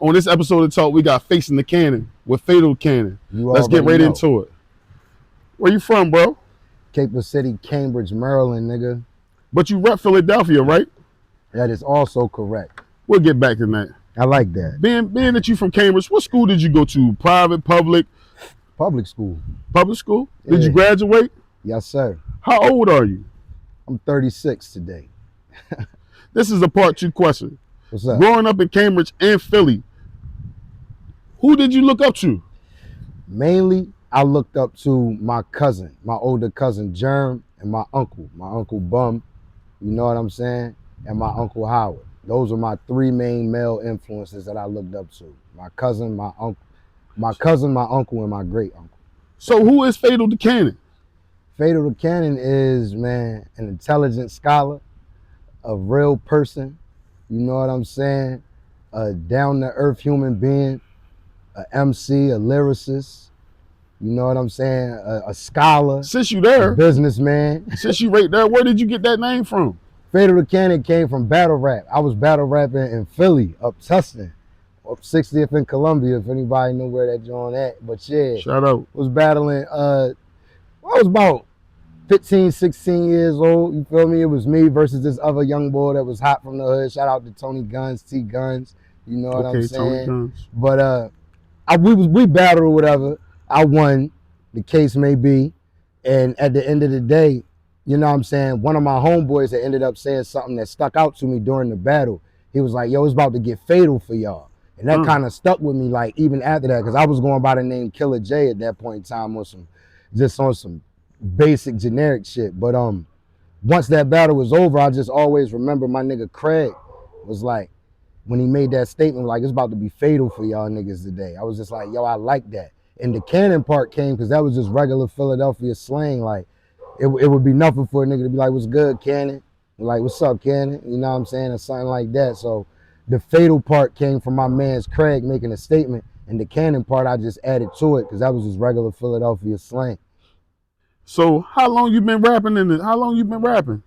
On this episode of Talk, we got Facing the Cannon with Fatal Cannon. Let's get right into it. Where you from, bro? Caper City, Cambridge, Maryland, nigga. But you rep Philadelphia, right? That is also correct. We'll get back to that. I like that. Being that you from Cambridge, what school did you go to? Private, public? Public school. Public school? Yeah. Did you graduate? Yes, sir. How old are you? I'm 36 today. This is a part 2 question. What's up? Growing up in Cambridge and Philly, who did you look up to? Mainly, I looked up to my cousin, my older cousin Germ, and my uncle Bum, you know what I'm saying, and my Uncle Howard. Those are my 3 main male influences that I looked up to. My cousin, my uncle, and my great uncle. So who is Fatal the Cannon? Fatal the Cannon is, man, an intelligent scholar, a real person, you know what I'm saying, a down-to-earth human being, a MC, a lyricist, you know what I'm saying, a scholar. Since you there. A businessman. Since you right there, where did you get that name from? Fatal the Cannon came from battle rap. I was battle rapping in Philly, up Tustin, up 60th and Columbia, if anybody knew where that joint at. But yeah. Shout out. Was battling, I was about 15, 16 years old, you feel me? It was me versus this other young boy that was hot from the hood. Shout out to Tony Guns, T Guns, you know what I'm saying? Tony Guns. But we battled or whatever. I won, the case may be. And at the end of the day, you know what I'm saying, one of my homeboys that ended up saying something that stuck out to me during the battle. He was like, yo, it's about to get fatal for y'all. And that kind of stuck with me, like, even after that, because I was going by the name Killer J at that point in time on some basic generic shit. But once that battle was over, I just always remember my nigga Craig was like, when he made that statement, like, it's about to be fatal for y'all niggas today. I was just like, yo, I like that. And the Cannon part came because that was just regular Philadelphia slang. Like, it would be nothing for a nigga to be like, what's good, Cannon? Like, what's up, Cannon? You know what I'm saying? Or something like that. So the fatal part came from my man's Craig making a statement. And the Cannon part, I just added to it because that was just regular Philadelphia slang. So how long you been rapping How long you been rapping?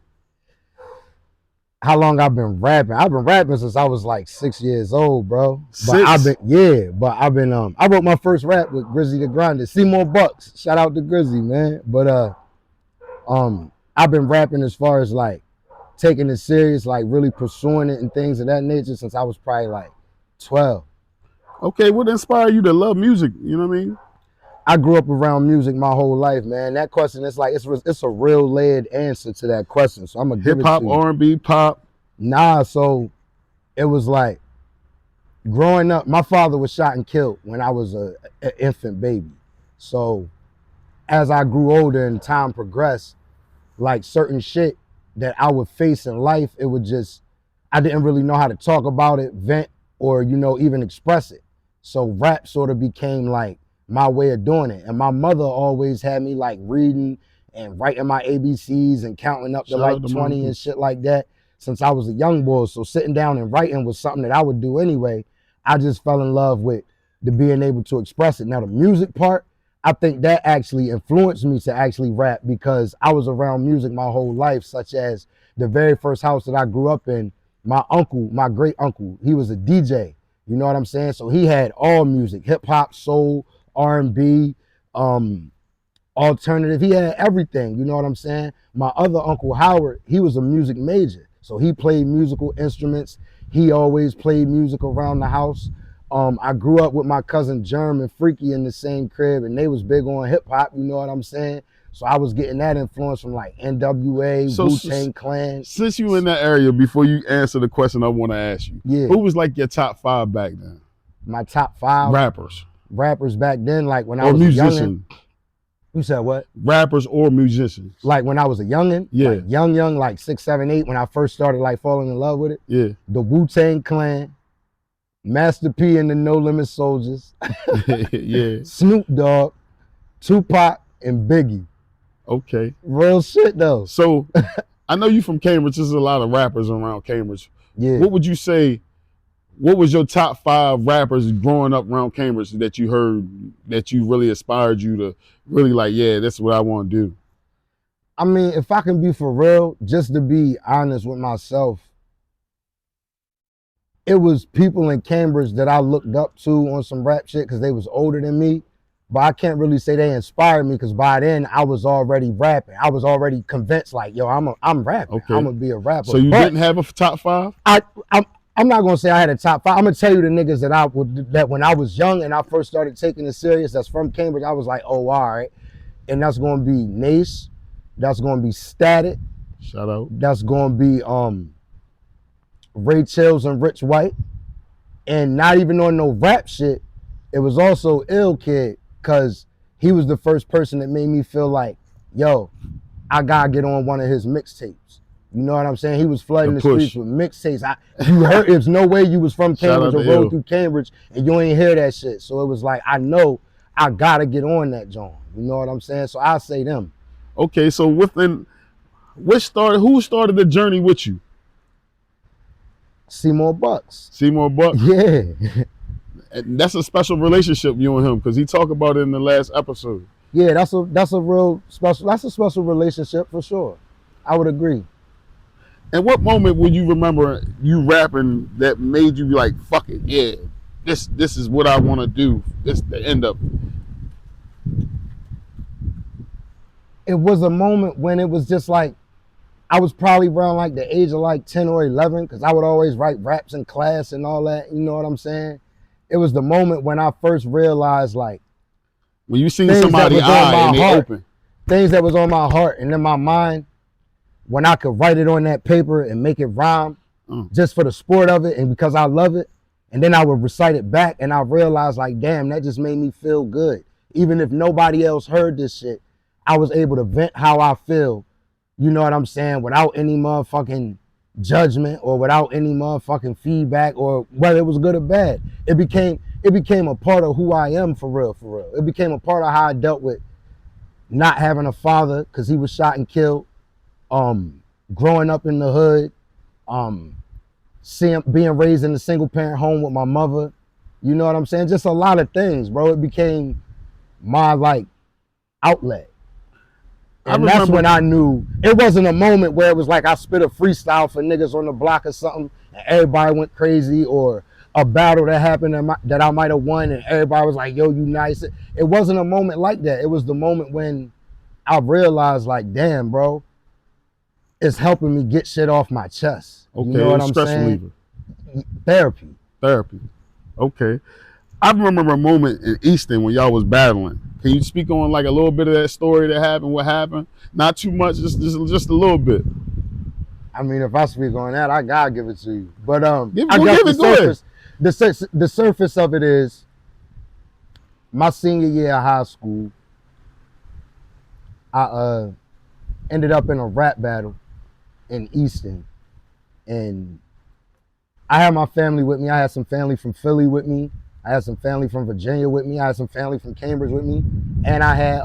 How long I've been rapping? I've been rapping since I was like 6 years old, bro. But I've been I wrote my first rap with Grizzy the Grinder. Seymour Bucks. Shout out to Grizzy, man. But I've been rapping as far as like taking it serious, like really pursuing it and things of that nature since I was probably like 12. Okay, what inspired you to love music? You know what I mean? I grew up around music my whole life, man. That question, it's like, it's a real layered answer to that question. So I'm going to give it to you. Hip-hop, R&B, pop? Nah, so it was like, growing up, my father was shot and killed when I was an infant baby. So as I grew older and time progressed, like certain shit that I would face in life, it would just, I didn't really know how to talk about it, vent, or, you know, even express it. So rap sort of became like my way of doing it. And my mother always had me like reading and writing my ABCs and counting up to like 20 and shit like that since I was a young boy. So sitting down and writing was something that I would do anyway. I just fell in love with the being able to express it. Now the music part, I think that actually influenced me to actually rap because I was around music my whole life, such as the very first house that I grew up in, my uncle, my great uncle, he was a DJ. You know what I'm saying? So he had all music, hip hop, soul, R&B, alternative. He had everything, you know what I'm saying? My other Uncle Howard, he was a music major. So he played musical instruments. He always played music around the house. I grew up with my cousin Germ and Freaky in the same crib, and they was big on hip hop, you know what I'm saying? So I was getting that influence from like NWA, Wu-Tang Clan. Since you in that area, before you answer the question I want to ask you, who was like your top 5 back then? My top 5? Rappers back then, like when I was a youngin'. You said what? Rappers or musicians. Like when I was a youngin'? Yeah. Like young, like 6, 7, 8, when I first started like falling in love with it? Yeah. The Wu-Tang Clan, Master P and the No Limit Soldiers. Yeah. Snoop Dogg, Tupac, and Biggie. Okay. Real shit though. So I know you from Cambridge. There's a lot of rappers around Cambridge. Yeah. What would you say, what was your top 5 rappers growing up around Cambridge that you heard that you really inspired you to really like, yeah, that's what I want to do? I mean, if I can be for real, just to be honest with myself, it was people in Cambridge that I looked up to on some rap shit because they was older than me. But I can't really say they inspired me because by then I was already rapping. I was already convinced, like, yo, I'm rapping. Okay. I'm gonna be a rapper. So you But didn't have a top 5? I'm not gonna say I had a top 5. I'm gonna tell you the niggas that when I was young and I first started taking it serious, that's from Cambridge, I was like, oh, all right. And that's gonna be Nace, that's gonna be Static, Shout out. that's gonna be Ray Chills and Rich White. And not even on no rap shit, it was also Ill Kid, because he was the first person that made me feel like, yo, I gotta get on one of his mixtapes. You know what I'm saying? He was flooding the streets with mixtapes. You heard, there's no way you was from Cambridge or rode through Cambridge and you ain't hear that shit. So it was like, I know I gotta get on that joint. You know what I'm saying? So I say them. Okay, so who started the journey with you? Seymour Bucks. Seymour Bucks? Yeah. And that's a special relationship, you and him, because he talked about it in the last episode. Yeah, that's a real special, that's a special relationship for sure. I would agree. And what moment will you remember you rapping that made you be like, fuck it, yeah, this is what I want to do. This the end of it. It was a moment when it was just like, I was probably around like the age of like 10 or 11, because I would always write raps in class and all that, you know what I'm saying? It was the moment when I first realized, like, when you seen somebody's eye and they open. Things that was on my heart and in my mind, when I could write it on that paper and make it rhyme, just for the sport of it and because I love it, and then I would recite it back and I realized, like, damn, that just made me feel good. Even if nobody else heard this shit, I was able to vent how I feel, you know what I'm saying, without any motherfucking judgment or without any motherfucking feedback, or whether it was good or bad. It became a part of who I am for real, for real. It became a part of how I dealt with not having a father because he was shot and killed, growing up in the hood, being raised in a single parent home with my mother. You know what I'm saying? Just a lot of things, bro. It became my like outlet. And that's when I knew it wasn't a moment where it was like I spit a freestyle for niggas on the block or something and everybody went crazy, or a battle that happened that I might have won and everybody was like, yo, you nice. It wasn't a moment like that. It was the moment when I realized, like, damn, bro, it's helping me get shit off my chest. Okay, you know what I'm stress saying? reliever. Therapy. Okay. I remember a moment in Easton when y'all was battling. Can you speak on like a little bit of that story that happened? What happened? Not too much, just a little bit. I mean, if I speak on that, I gotta give it to you. But I guess the surface of it is my senior year of high school. I ended up in a rap battle in Easton, and I had my family with me. I had some family from Philly with me. I had some family from Virginia with me. I had some family from Cambridge with me, and I had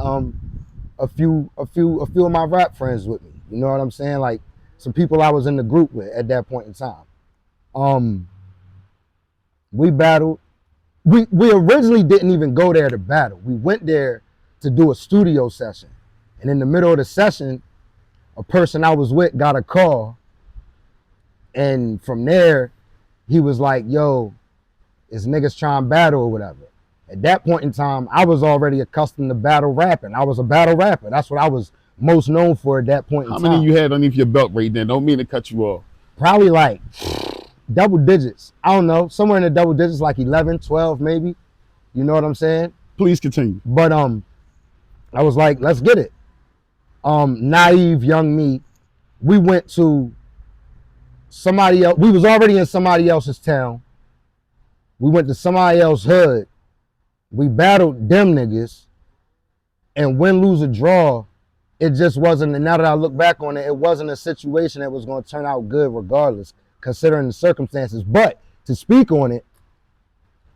a few of my rap friends with me. You know what I'm saying? Like some people I was in the group with at that point in time. We battled. We originally didn't even go there to battle. We went there to do a studio session, and in the middle of the session, a person I was with got a call, and from there, he was like, "Yo, it's niggas trying to battle or whatever." At that point in time, I was already accustomed to battle rapping. I was a battle rapper. That's what I was most known for at that point in time. How many you had underneath your belt right then? Don't mean to cut you off. Probably like double digits. I don't know. Somewhere in the double digits, like 11, 12 maybe. You know what I'm saying? Please continue. But I was like, let's get it. Naive young me, we went to somebody else. We was already in somebody else's town. We went to somebody else's hood. We battled them niggas, and win, lose, or draw, it just wasn't, and now that I look back on it, it wasn't a situation that was going to turn out good regardless, considering the circumstances. But to speak on it,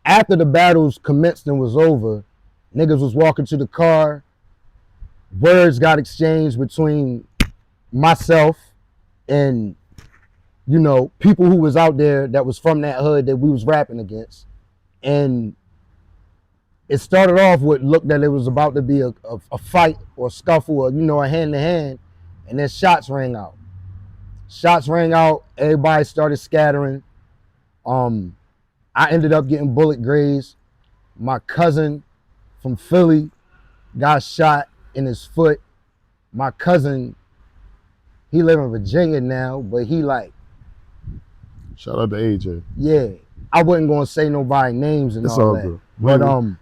after the battles commenced and was over, niggas was walking to the car, words got exchanged between myself and, you know, people who was out there that was from that hood that we was rapping against. And it started off with looked that it was about to be a fight or a scuffle or, you know, a hand-to-hand, and then shots rang out. Shots rang out, everybody started scattering. I ended up getting bullet grazed. My cousin from Philly got shot in his foot. My cousin, he live in Virginia now, but he like, shout out to AJ. yeah, I wasn't gonna say nobody names and It's all all that. good. But Maybe.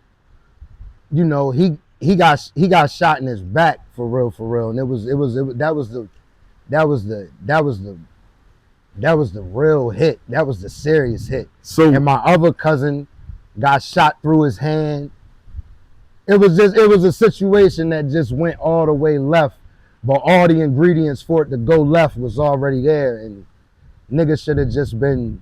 you know, he got shot in his back for real, and that was the real hit. That was the serious hit. So And my other cousin got shot through his hand. It was a situation that just went all the way left, but all the ingredients for it to go left was already there, and niggas should have just been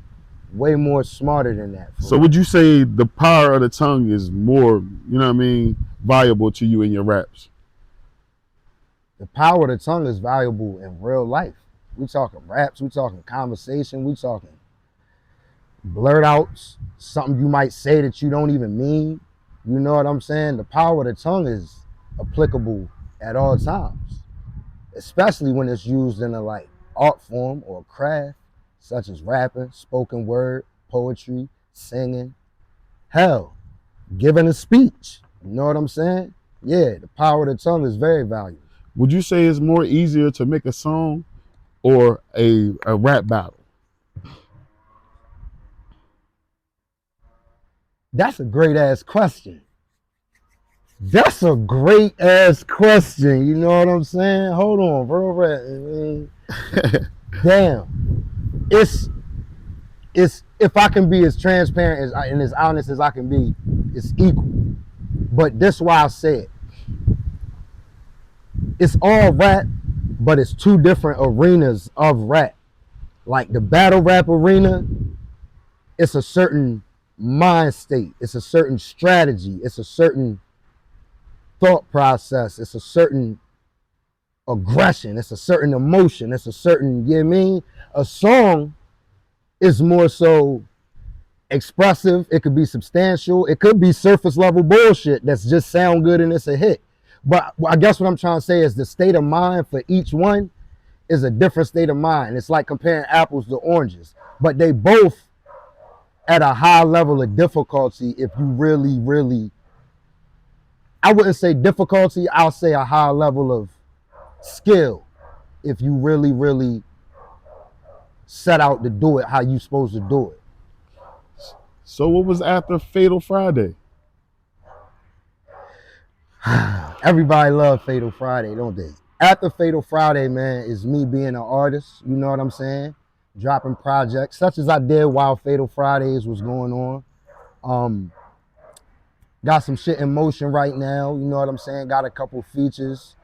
way more smarter than that. So would you say the power of the tongue is more, you know what I mean, valuable to you in your raps? The power of the tongue is valuable in real life. We talking raps, we talking conversation, we talking blurt outs, something you might say that you don't even mean. You know what I'm saying? The power of the tongue is applicable at all times, especially when it's used in a like art form or craft, such as rapping, spoken word, poetry, singing, hell, giving a speech. You know what I'm saying? Yeah, the power of the tongue is very valuable. Would you say it's more easier to make a song or a rap battle? That's a great ass question. That's a great ass question. You know what I'm saying? Hold on, bro. Damn. It's if I can be as transparent and as honest as I can be, it's equal. But this is why I say it. It's all rap, but it's two different arenas of rap. Like the battle rap arena, it's a certain mind state, it's a certain strategy, it's a certain thought process, it's a certain aggression, it's a certain emotion, it's a certain, you know what I mean? A song is more so expressive, it could be substantial, it could be surface level bullshit that's just sound good and it's a hit. But I guess what I'm trying to say is the state of mind for each one is a different state of mind. It's like comparing apples to oranges, but they both at a high level of difficulty if you really, I wouldn't say difficulty, I'll say a high level of skill if you really set out to do it how you supposed to do it. So what was after Fatal Friday? Everybody love Fatal Friday, don't they? After Fatal Friday, man, is me being an artist, you know what I'm saying? Dropping projects, such as I did while Fatal Fridays was going on. Got some shit in motion right now, you know what I'm saying? Got a couple features.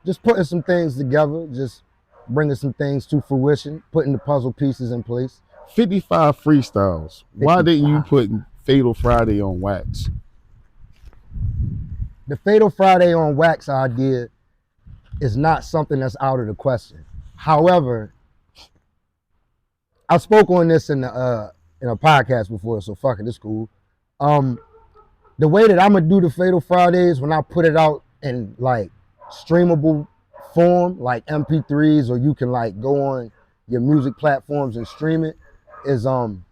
Just putting some things together, just bringing some things to fruition, putting the puzzle pieces in place. 55 freestyles. 55. Why didn't you put Fatal Friday on wax? The Fatal Friday on wax idea is not something that's out of the question. However, I spoke on this in a podcast before, so fuck it, it's cool. The way that I'm gonna do the Fatal Fridays when I put it out in like streamable form, like MP3s, or you can like go on your music platforms and stream it, is I'm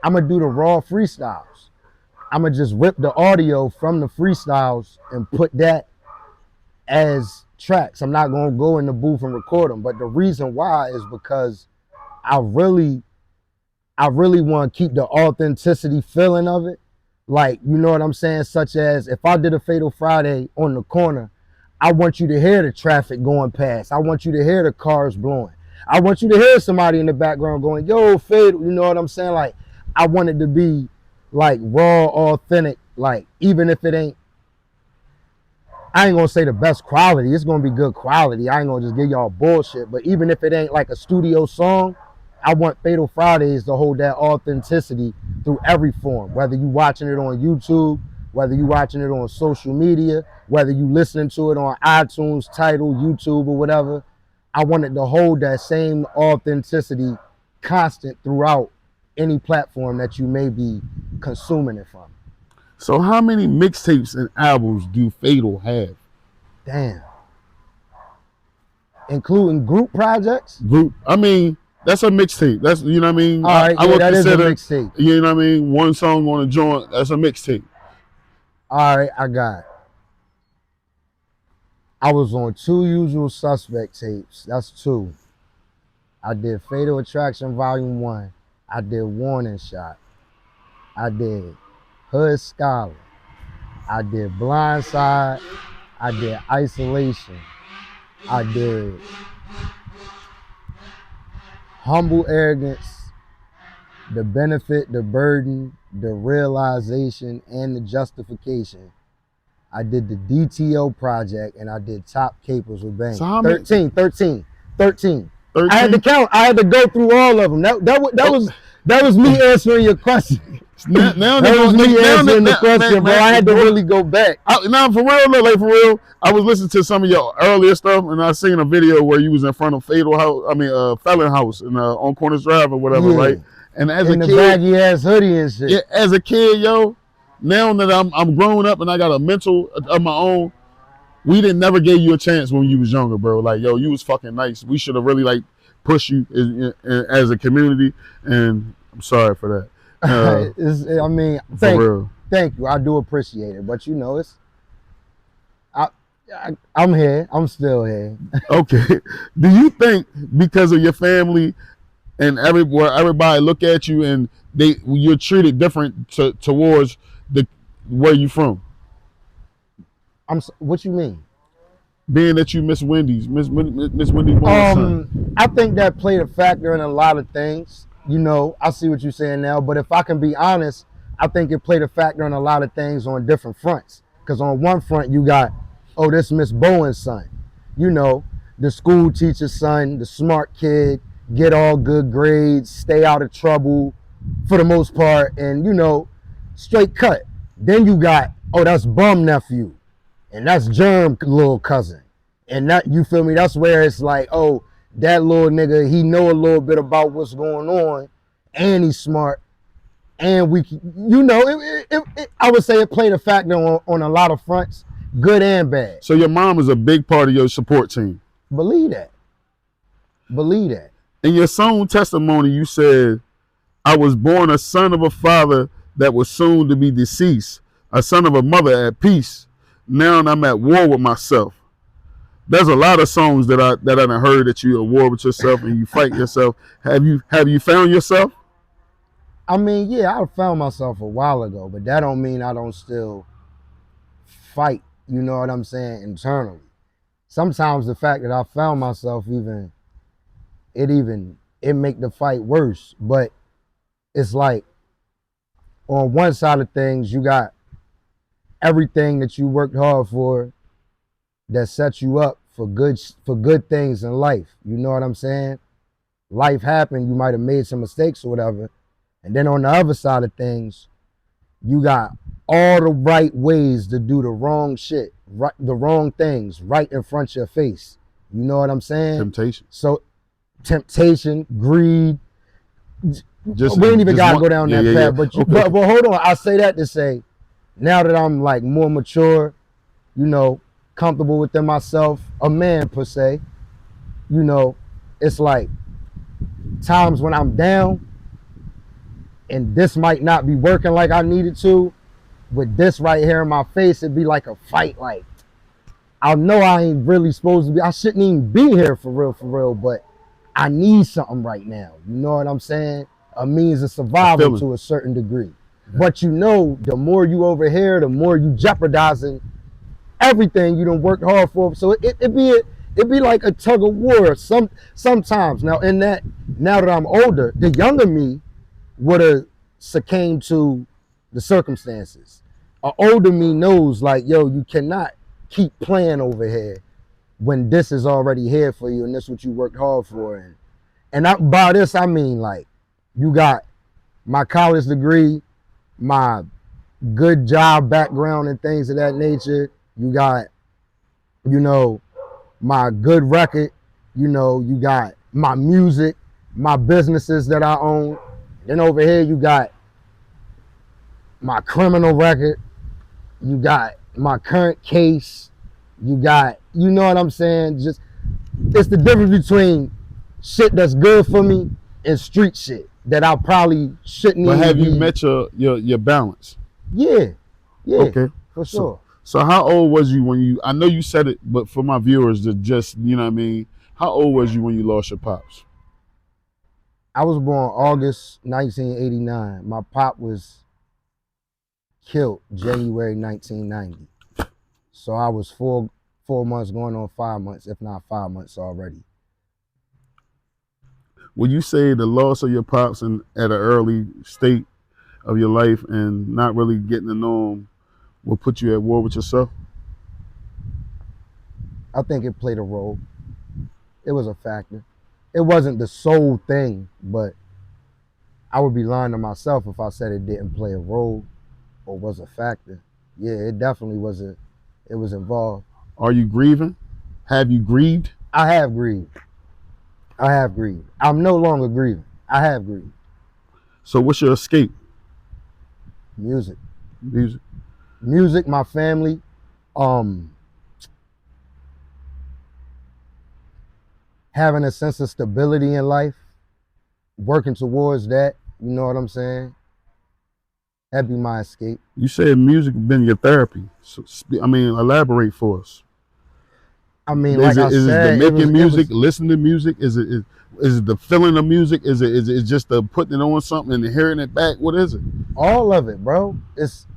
gonna do the raw freestyles. I'm gonna just rip the audio from the freestyles and put that as tracks. I'm not gonna go in the booth and record them, but the reason why is because I really want to keep the authenticity feeling of it. Like, you know what I'm saying? Such as if I did a Fatal Friday on the corner, I want you to hear the traffic going past. I want you to hear the cars blowing. I want you to hear somebody in the background going, yo, Fatal, you know what I'm saying? Like, I want it to be like raw, authentic, like even if it ain't, I ain't gonna say the best quality, it's gonna be good quality. I ain't gonna just give y'all bullshit, but even if it ain't like a studio song, I want Fatal Fridays to hold that authenticity through every form, whether you watching it on YouTube, whether you watching it on social media, whether you listening to it on iTunes, Tidal, YouTube, or whatever. I want it to hold that same authenticity constant throughout any platform that you may be consuming it from. So how many mixtapes and albums do Fatal have? Damn. Including group projects? I mean, That's a mixtape. That's, you know what I mean. All right, I would that consider, is a mixtape. you know what I mean, one song on a joint. That's a mixtape. All right, I got it. I was on 2 Usual Suspect tapes. That's 2. I did Fatal Attraction Volume 1. I did Warning Shot. I did Hood Scholar. I did Blindside. I did Isolation. I did Humble Arrogance, The Benefit, The Burden, The Realization, and The Justification. I did the DTO project, and I did Top Capers with Bang. So 13. 13? I had to count. I had to go through all of them. That was me answering your question. Now that was me answering the question, bro. I had to really go back. Now, for real, like for real, I was listening to some of your earlier stuff, and I seen a video where you was in front of Felon House in on Corners Drive or whatever, right? And as in a the kid, baggy ass hoodie and shit. Yeah, as a kid, yo. Now that I'm grown up and I got a mental of my own, we didn't never gave you a chance when you was younger, bro. Like, yo, you was fucking nice. We should have really like pushed you as a community, and I'm sorry for that. I mean, thank you. I do appreciate it, but you know, I'm here. I'm still here. Okay. Do you think because of your family and everybody look at you and you're treated different towards where you from? What you mean? Being that you Miss Wendy's son. I think that played a factor in a lot of things. You know, I see what you're saying now, but if I can be honest, I think it played a factor in a lot of things on different fronts. Because on one front, you got, this Miss Bowen's son. You know, the school teacher's son, the smart kid, get all good grades, stay out of trouble for the most part, and, you know, straight cut. Then you got, that's Bum nephew, and that's Germ little cousin. And that, you feel me, that's where it's like, that little nigga, he know a little bit about what's going on, and he's smart, and I would say it played a factor on a lot of fronts, good and bad. So your mom is a big part of your support team. Believe that. In your song testimony, you said, I was born a son of a father that was soon to be deceased, a son of a mother at peace. Now I'm at war with myself. There's a lot of songs that I done heard that you at war with yourself and you fight yourself. Have you found yourself? I mean, yeah, I found myself a while ago, but that don't mean I don't still fight, you know what I'm saying, internally. Sometimes the fact that I found myself it make the fight worse. But it's like on one side of things, you got everything that you worked hard for that sets you up for good things in life. You know what I'm saying? Life happened, you might have made some mistakes or whatever. And then on the other side of things, you got all the right ways to do the wrong shit, right, the wrong things right in front of your face. You know what I'm saying? Temptation. So temptation, greed. We ain't even gotta go down that path. But hold on, I say that to say, now that I'm like more mature, you know, comfortable within myself, a man per se, you know, it's like times when I'm down and this might not be working like I needed to, with this right here in my face, it'd be like a fight. Like, I know I ain't really supposed to be, I shouldn't even be here for real, but I need something right now. You know what I'm saying? A means of survival to a certain degree. Yeah. But you know, the more you over here, the more you jeopardizing everything you done worked hard for. So it'd be like a tug of war sometimes. Now that I'm older, the younger me would have succumbed to the circumstances. An older me knows like, yo, you cannot keep playing over here when this is already here for you and this is what you worked hard for. And by this, I mean like, you got my college degree, my good job background and things of that nature. You got, you know, my good record. You know, you got my music, my businesses that I own. Then over here, you got my criminal record. You got my current case. You got, you know what I'm saying? Just, it's the difference between shit that's good for me, and street shit that I probably shouldn't But even have you be. met your balance? Yeah, Okay. for sure. So how old was you when you? I know you said it, but for my viewers to just, you know what I mean. How old was you when you lost your pops? I was born August 1989. My pop was killed January 1990. So I was 4 months going on 5 months, if not 5 months already. Would you say the loss of your pops at an early state of your life and not really getting to know him will put you at war with yourself? I think it played a role. It was a factor. It wasn't the sole thing, but I would be lying to myself if I said it didn't play a role or was a factor. Yeah, it definitely was it was involved. Are you grieving? Have you grieved? I have grieved. I'm no longer grieving. I have grieved. So what's your escape? Music. Music. My family. Having a sense of stability in life, working towards that, you know what I'm saying? That'd be my escape. You said music been your therapy. So, elaborate for us. I mean, is like it the making music, was, listening to music? Is it the feeling of music? Is it just the putting it on something and hearing it back? What is it? All of it, bro. It's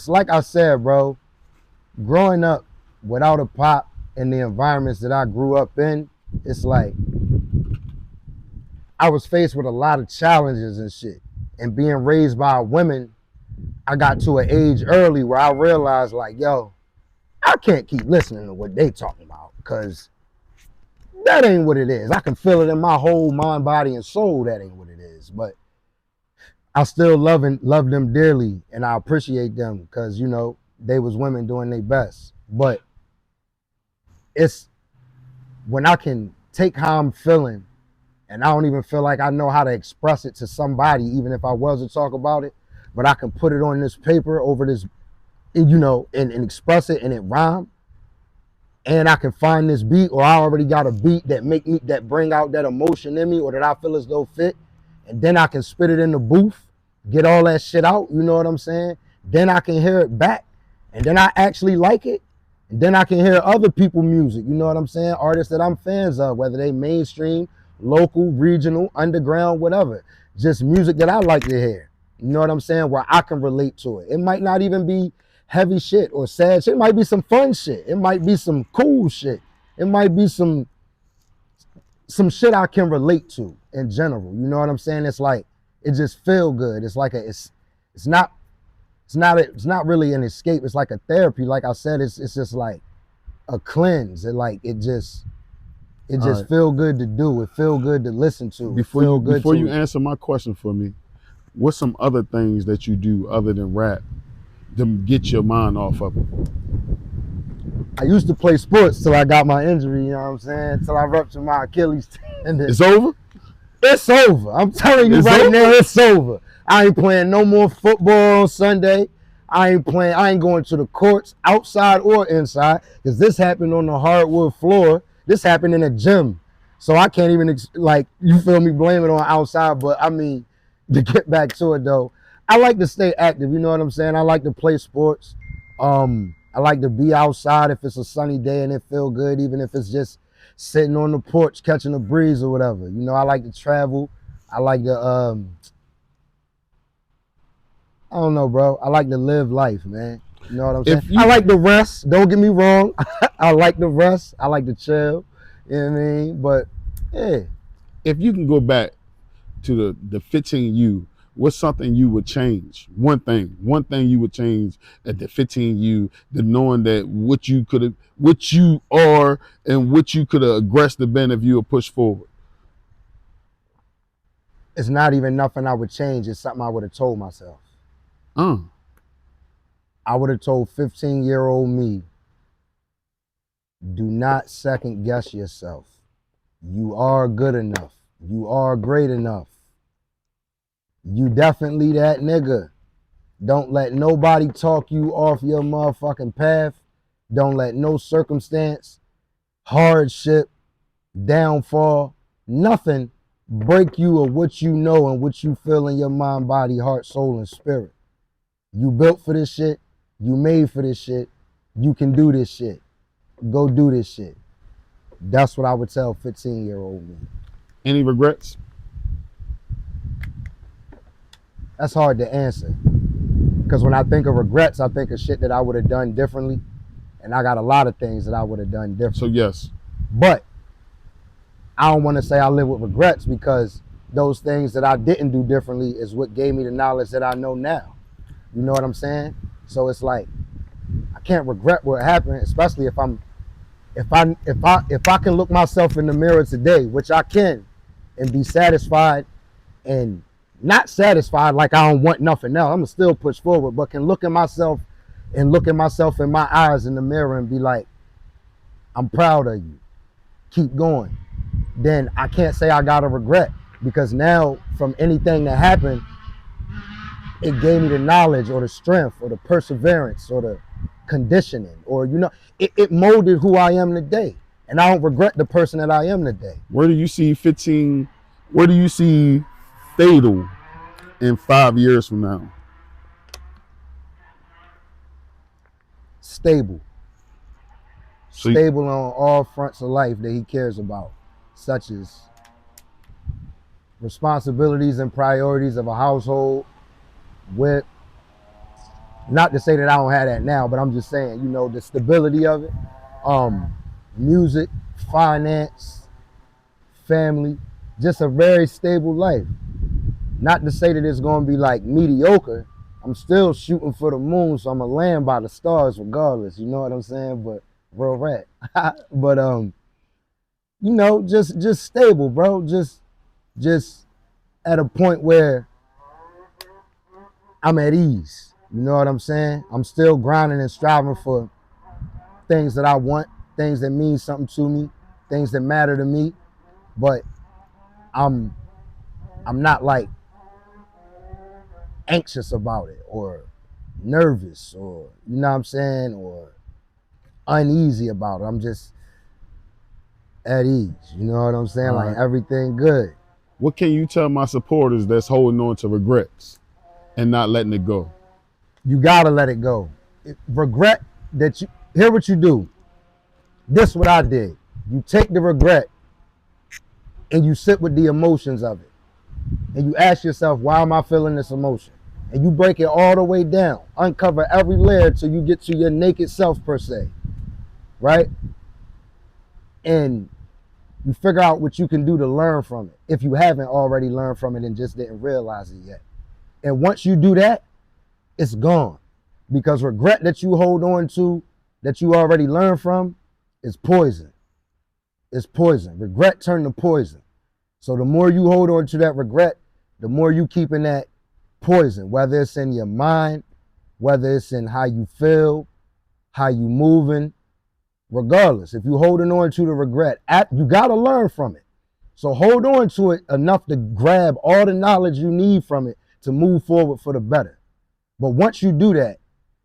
like I said, bro. Growing up without a pop in the environments that I grew up in, it's like I was faced with a lot of challenges and shit. And being raised by women, I got to an age early where I realized, like, yo, I can't keep listening to what they talking about, because that ain't what it is. I can feel it in my whole mind, body, and soul. That ain't what it is. But I still love them dearly, and I appreciate them because, you know, they was women doing their best. But it's when I can take how I'm feeling, and I don't even feel like I know how to express it to somebody, even if I was to talk about it, but I can put it on this paper over this, you know, and express it, and it rhyme. And I can find this beat, or I already got a beat that bring out that emotion in me, or that I feel as though fit. And then I can spit it in the booth, get all that shit out, you know what I'm saying? Then I can hear it back, and then I actually like it. And then I can hear other people's music, you know what I'm saying? Artists that I'm fans of, whether they mainstream, local, regional, underground, whatever. Just music that I like to hear, you know what I'm saying? Where I can relate to it. It might not even be heavy shit or sad shit. It might be some fun shit. It might be some cool shit. It might be some shit I can relate to in general. You know what I'm saying? It's like, it just feel good. It's like it's not really an escape. It's like a therapy. Like I said, it's just like a cleanse. It just right. Feel good to do. It feel good to listen to. Before you answer my question for me, what's some other things that you do other than rap to get your mind off of it? I used to play sports till I got my injury, you know what I'm saying? Till I ruptured my Achilles tendon. It's over? It's over. I'm telling you right now, it's over. I ain't playing no more football on Sunday. I ain't going to the courts outside or inside, because this happened on the hardwood floor. This happened in a gym. So I can't even, you feel me, blame it on outside. But I mean, to get back to it though, I like to stay active, you know what I'm saying? I like to play sports. I like to be outside if it's a sunny day and it feel good, even if it's just sitting on the porch catching a breeze or whatever. You know, I like to travel. I like to, I don't know, bro. I like to live life, man. You know what I'm saying? I like to rest. Don't get me wrong. I like to rest. I like to chill. You know what I mean? But, yeah. If you can go back to the 15 you, what's something you would change? One thing you would change at the 15 you, the knowing that what you are and what you could have aggressively been if you were pushed forward. It's not even nothing I would change. It's something I would have told myself. I would have told 15-year-old me, do not second guess yourself. You are good enough. You are great enough. You definitely that nigga. Don't let nobody talk you off your motherfucking path. Don't let no circumstance, hardship, downfall, nothing break you of what you know and what you feel in your mind, body, heart, soul, and spirit. You built for this shit. You made for this shit. You can do this shit. Go do this shit. That's what I would tell 15-year-old me. Any regrets? That's hard to answer. Because when I think of regrets, I think of shit that I would have done differently. And I got a lot of things that I would have done differently. So yes. But I don't want to say I live with regrets, because those things that I didn't do differently is what gave me the knowledge that I know now. You know what I'm saying? So it's like, I can't regret what happened, especially if I can look myself in the mirror today, which I can, and be satisfied and not satisfied like I don't want nothing else. I'm gonna still push forward, but can look at myself in my eyes in the mirror and be like, I'm proud of you. Keep going. Then I can't say I got a regret, because now from anything that happened, it gave me the knowledge or the strength or the perseverance or the conditioning, or, you know, it molded who I am today. And I don't regret the person that I am today. Where do you see Fatal in 5 years from now? Stable. Stable on all fronts of life that he cares about, such as responsibilities and priorities of a household, with, not to say that I don't have that now, but I'm just saying, you know, the stability of it, music, finance, family, just a very stable life. Not to say that it's gonna be like mediocre. I'm still shooting for the moon, so I'm gonna land by the stars regardless, you know what I'm saying? But real rat. But you know, just stable, bro. Just at a point where I'm at ease. You know what I'm saying? I'm still grinding and striving for things that I want, things that mean something to me, things that matter to me. But I'm not like anxious about it or nervous, or, you know what I'm saying, or uneasy about it. I'm just at ease. You know what I'm saying? Like everything good. What can you tell my supporters that's holding on to regrets and not letting it go? You gotta let it go. Regret that you, hear what you do. This is what I did. You take the regret and you sit with the emotions of it. And you ask yourself, why am I feeling this emotion? And you break it all the way down. Uncover every layer till you get to your naked self, per se. Right? And you figure out what you can do to learn from it, if you haven't already learned from it and just didn't realize it yet. And once you do that, it's gone. Because regret that you hold on to, that you already learned from, is poison. It's poison. Regret turned to poison. So the more you hold on to that regret, the more you keep in that poison, whether it's in your mind, whether it's in how you feel, how you moving. Regardless, if you're holding on to the regret, you gotta learn from it. So hold on to it enough to grab all the knowledge you need from it to move forward for the better. But once you do that,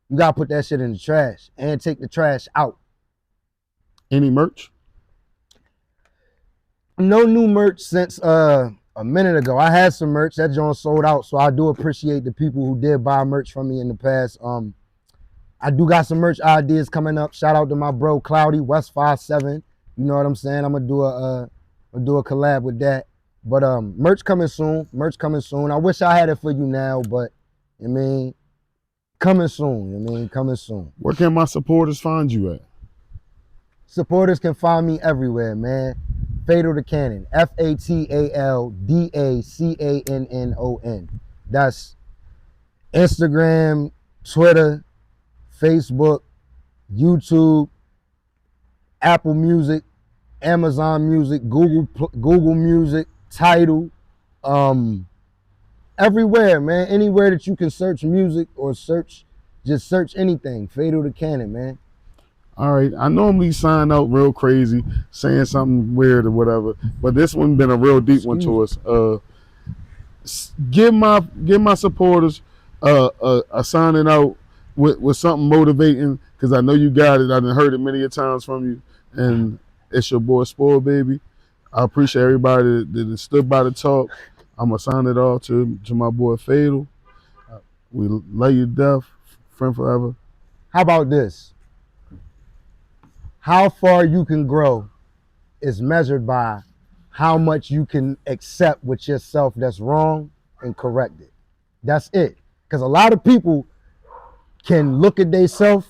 you gotta put that shit in the trash and take the trash out. Any merch? No new merch since a minute ago. I had some merch, that joint sold out, so I do appreciate the people who did buy merch from me in the past. I do got some merch ideas coming up. Shout out to my bro Cloudy, West 57. You know what I'm saying? I'm gonna do a collab with that. But merch coming soon. Merch coming soon. I wish I had it for you now, but I mean, coming soon. I mean, coming soon. Where can my supporters find you at? Supporters can find me everywhere, man. Fatal Da Cannon. FATALDACANNON. That's Instagram, Twitter, Facebook, YouTube, Apple Music, Amazon Music, Google Music, Tidal, everywhere, man. Anywhere that you can search music or just search anything. Fatal Da Cannon, man. All right. I normally sign out real crazy, saying something weird or whatever, but this one been a real deep one to us. Give my supporters a signing out with something motivating, because I know you got it. I done heard it many a times from you, and it's your boy Spoil Baby. I appreciate everybody that stood by the talk. I'm going to sign it off to my boy Fatal. We love you to death, friend forever. How about this? How far you can grow is measured by how much you can accept with yourself that's wrong and correct it. That's it. Because a lot of people can look at themselves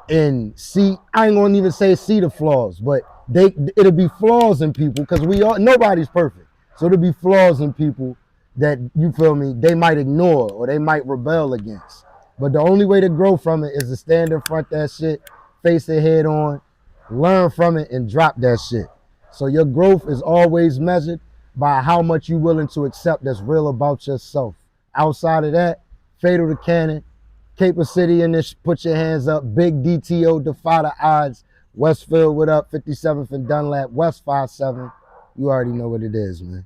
and see, I ain't gonna even say see the flaws, but it'll be flaws in people because nobody's perfect. So it'll be flaws in people that, you feel me, they might ignore or they might rebel against. But the only way to grow from it is to stand in front of that shit, face it head on, learn from it, and drop that shit. So your growth is always measured by how much you're willing to accept that's real about yourself. Outside of that, Fatal to Cannon, Caper City in this, put your hands up. Big DTO, defy the odds. Westfield, what up? 57th and Dunlap, West 57. You already know what it is, man.